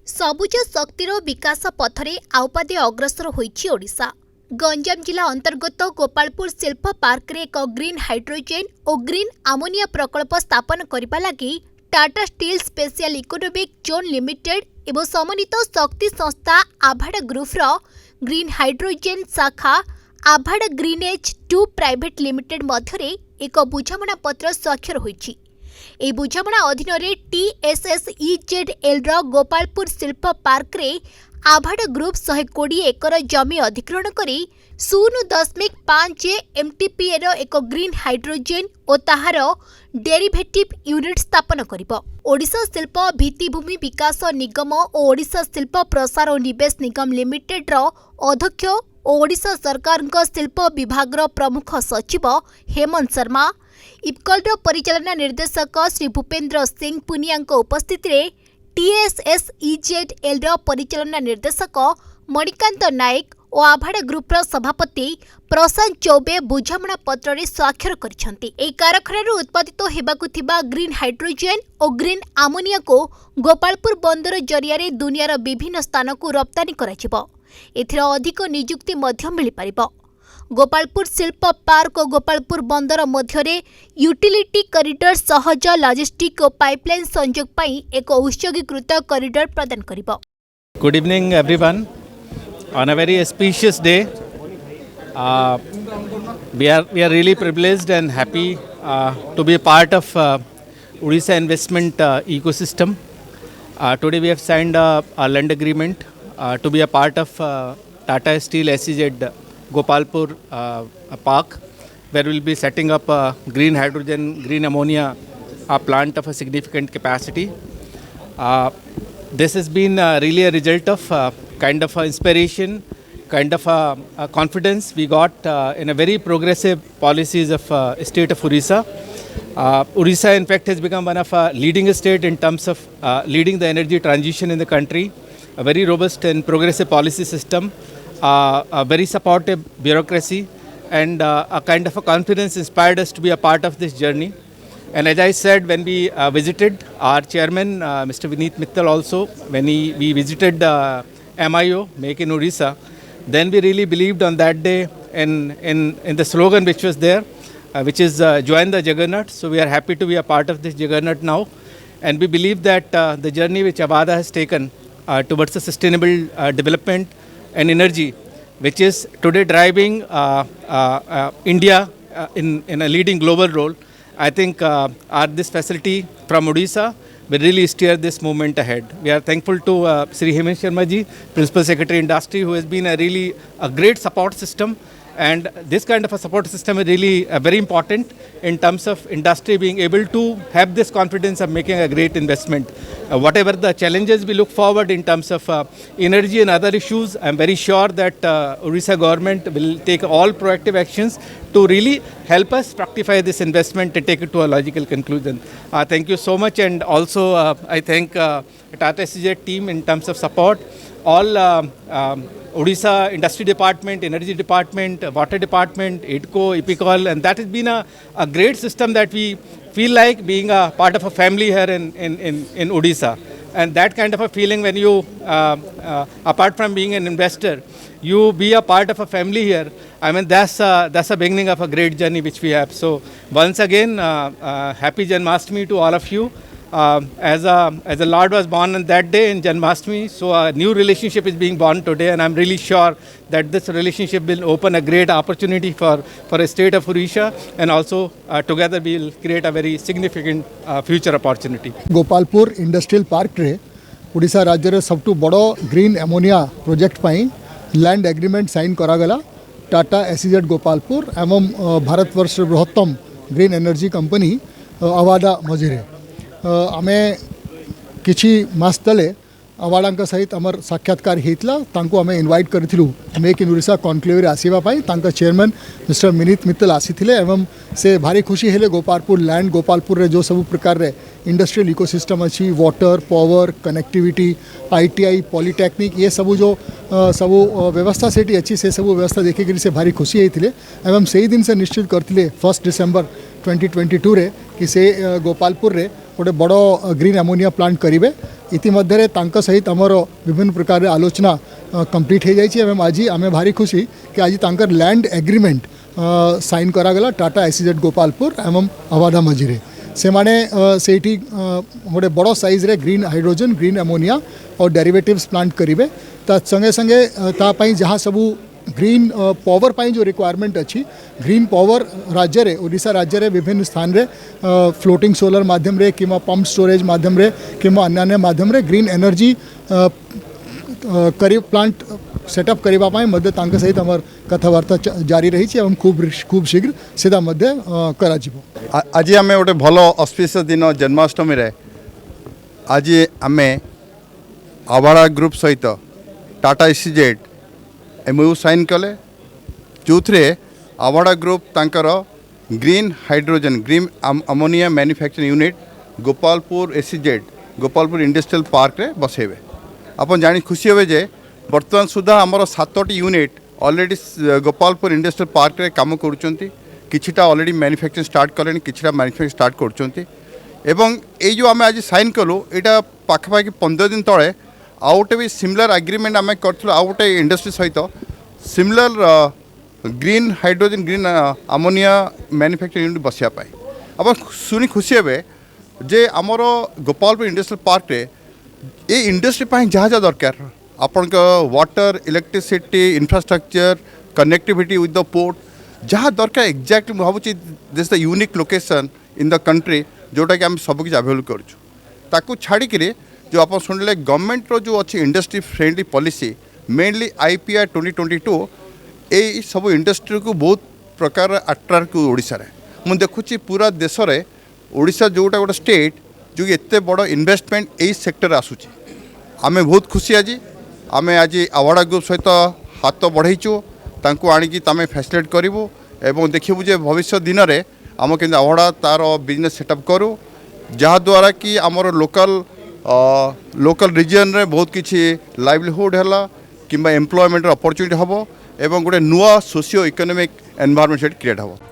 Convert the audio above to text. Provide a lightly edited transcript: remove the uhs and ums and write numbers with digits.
सबुज शक्तिर विकास पथरे आउपादे अग्रसर होइछि ओडिशा। गंजाम जिला अंतर्गत गोपालपुर शिल्प पार्क रे एक ग्रीन हाइड्रोजेन और ग्रीन आमोनिया प्रकल्प स्थापन करने लगी Tata steel special economic zone limited एवं समन्वित शक्ति संस्था आभाड ग्रुप ग्रीन हाइड्रोजेन शाखा आभाड ग्रीन एज 2 प्राइवेट लिमिटेड मध्यरे एक बुझामणा पत्र स्वाक्षर होइछि। এই ବୁଝାମଣା ଅଧୀନରେ TSSEZL ଗୋପାଳପୁର ଶିଳ୍ପ ପାର୍କରେ ଆଭାଡ଼ ଗ୍ରୁପ 120 ଏକର ଜମି ଅଧିଗ୍ରହଣ କରି 0.5 MTPA ଏକ ଗ୍ରୀନ୍ ହାଇଡ୍ରୋଜେନ ଓ ତାହାର ଡେରିଭେଟିଭ୍ ୟୁନିଟ୍ ସ୍ଥାପନ କରିବ। ଓଡ଼ିଶା ଶିଳ୍ପ ଭିତ୍ତିଭୂମି ବିକାଶ ନିଗମ ଓ ଓଡ଼ିଶା ଶିଳ୍ପ ପ୍ରସାର ଓ ନିବେଶ ନିଗମ ଲିମିଟେଡ୍ର ଅଧ୍ୟକ୍ଷ ଓ ଓଡ଼ିଶା ସରକାରଙ୍କ ଶିଳ୍ପ ବିଭାଗର ପ୍ରମୁଖ ସଚିବ ହେମନ୍ତ ଶର୍ମା, इपकल परिचालना निर्देशक श्री भूपेन्द्र सिंह पुनिया उपस्थित TSSEZL परिचालना निर्देशक मणिकांत नायक और आभाड ग्रुप सभापति प्रशांत चौबे बुझामणा पत्र रे स्वाक्षर करिसेंति। एई कारखाना उत्पादित हेबाकु थिबा ग्रीन हाइड्रोजेन और ग्रीन आमोनिया को गोपालपुर बंदर जरिया दुनियार विभिन्न स्थान को रप्तानी कराजिबो। एथिर अधिक नियुक्ति मध्य मिल पारिबो। गोपालपुर शिल्प पार्क और गोपालपुर बंदर मध्य यूटिलिटी कॉरिडोर सहज लॉजिस्टिक और पाइपलाइन संयोग पाई एक उत्सर्गीकृत कॉरिडोर प्रदान करिबो। Good evening everyone. On a very auspicious day, we are really privileged and happy to be a part of Odisha investment ecosystem. Today we have signed a land agreement to be a part of Tata Steel SEZ Gopalpur Park, where we will be setting up a green hydrogen, green ammonia plant of a significant capacity. This has been really a result of kind of inspiration, kind of a confidence we got in a very progressive policies of state of Odisha. Odisha in fact has become one of a leading state in terms of leading the energy transition in the country, a very robust and progressive policy system, a very supportive bureaucracy, and a kind of a confidence inspired us to be a part of this journey. And as I said, when we visited our chairman, Mr. Vineet Mittal also, when we visited MIO, Make in Odisha, then we really believed on that day in the slogan which was there, which is join the Juggernaut. So we are happy to be a part of this Juggernaut now. And we believe that the journey which Avada has taken towards a sustainable development and energy, which is today driving India in a leading global role, I think this facility from Odisha will really steer this movement ahead. We are thankful to Sri Hemant Sharma ji, Principal Secretary Industry, who has been a great support system. And this kind of a support system is really very important in terms of industry being able to have this confidence of making a great investment. Whatever the challenges we look forward in terms of energy and other issues, I am very sure that Odisha government will take all proactive actions to really help us fructify this investment and take it to a logical conclusion. Thank you so much, and also I thank Tata SEZ team in terms of support, all Odisha Industry Department, Energy Department, Water Department, EDCO, EPICOL, and that has been a great system that we feel like being a part of a family here in Odisha. And that kind of a feeling when you, apart from being an investor, you be a part of a family here, I mean that's a beginning of a great journey which we have. So once again, happy Janmashtami to all of you. As a Lord was born on that day in Janmashtami, so a new relationship is being born today, and I'm really sure that this relationship will open a great opportunity for a state of Odisha, and also together we will create a very significant future opportunity. Gopalpur industrial park रे ओडिशा राज्य रे सबटू बड़ो green ammonia project पाई land agreement sign करा गला Tata SEZ Gopalpur एवं Bharatvarsh बृहत्तम green energy company Avaada मझिरे आमे किछि मास तले अवाड़ा सहित आमर साक्षात्कार होता तांको आमे इनवाइट करिथिलु मेक इन ओडिशा कॉन्क्लेव रे आसीबा पई तांका चेयरमैन मिस्टर विनीत मित्तल आसीथिले एवं से भारी खुशी हेले गोपालपुर लैंड गोपालपुर रे जो सब प्रकार रे इंडस्ट्रियल इकोसिस्टम अच्छी water power connectivity ITI polytechnic ये सब जो सब व्यवस्था सेठी अच्छी से सब व्यवस्था देखिक से भारी खुशी होते एवं से ही दिन से निश्चित करते 1 डिसेम्बर 2022 रे कि से गोपालपुर रे गोटे बड़ ग्रीन एमोनिया प्लांट करेंगे इतिमध्य तांका सहित आमर विभिन्न प्रकार आलोचना कंप्लीट हो जाइए एवं आज आम भारी खुशी कि आज तांकर लैंड एग्रीमेंट साइन करागला टाटा एसीजेड गोपालपुर एवं अवादा मझीरे से माने सेठी गोटे बड़ साइज रे ग्रीन हाइड्रोजन ग्रीन एमोनिया और डेरिवेटिव्स प्लांट करेंगे संगे संगे तापाई जहाँ सबू ग्रीन पावर पाई जो रिक्वायरमेंट अच्छी ग्रीन पावर राज्य रे ओडिशा राज्य रे विभिन्न स्थान रे फ्लोटिंग सोलर माध्यम रे किंवा पंप स्टोरेज माध्यम रे किंवा अन्य माध्यम रे ग्रीन एनर्जी करी प्लांट सेटअप करबा पाई मध्य तांक सहित हमर कथावार्ता जारी रही एवं खूब शीघ्र सीधा मध्य करा जिवो। आज आम गोटे भल ऑस्पिशियस दिन जन्माष्टमी रे आज आम आवाड़ा ग्रुप सहित टाटा एसीजेड एमओयू साइन कले जो थे आवाड़ा ग्रुप तांकर green hydrogen green ammonia manufacturing unit Gopalpur ACZ Gopalpur industrial park रे बसेबे। आपन जानी खुशी होवे जे वर्तमान सुधा आमर 7टी unit already Gopalpur industrial park रे काम करुचंती किछिटा ऑलरेडी मैन्युफैक्चरिंग स्टार्ट कलेनी किछिटा मैन्युफैक्चरिंग स्टार्ट करुचंती एवं ए जो आम आज साइन कलु एटा पाखापाखि 15 दिन तले आउ गोटे भी सिमिलर एग्रीमेंट आम कर आउ गोटे इंडस्ट्री सहित similar green hydrogen green ammonia manufacturing unit बसापी आप शुणी खुशी हे जे आमर गोपालपुर इंडस्ट्रियल पार्क रे ये इंडस्ट्री जहाँ जहाँ दरकार आपण water electricity infrastructure connectivity with the port जहाँ दरकार एक्जाक्टली भावुँ this the unique location in the country जोटा कि आम सबकि अवेलेबल करूँ छाड़ी जो आप शुणिले गवर्नमेंट रो जो अच्छी industry friendly policy mainly IPR 2022 ये सब इंडस्ट्री को बहुत प्रकार अट्राक्ट ओडिशा रे मु देखुची पूरा देश रे ओडिशा जोटा गोटे स्टेट जो एते बड़ इन्वेस्टमेंट यही सेक्टर आसूची आमे बहुत खुशी आज आमे आज आवाड़ा ग्रुप सहित हाथ बढ़ाइचु तांको आनिकी तमे फैसिलिटेट करूँ एवं देखू जे भविष्य दिन में आम के आवाड़ा तार बिजनेस सेटअप करूँ जहाँद्वारा कि आमर लोकल रिजन रे बहुत किसी लाइवलीहुड है कि एम्प्लॉयमेंट अपॉर्चुनिटी हम एवं गोटे नुआ सोशियो इकोनॉमिक एनवायरनमेंट क्रिएट हम।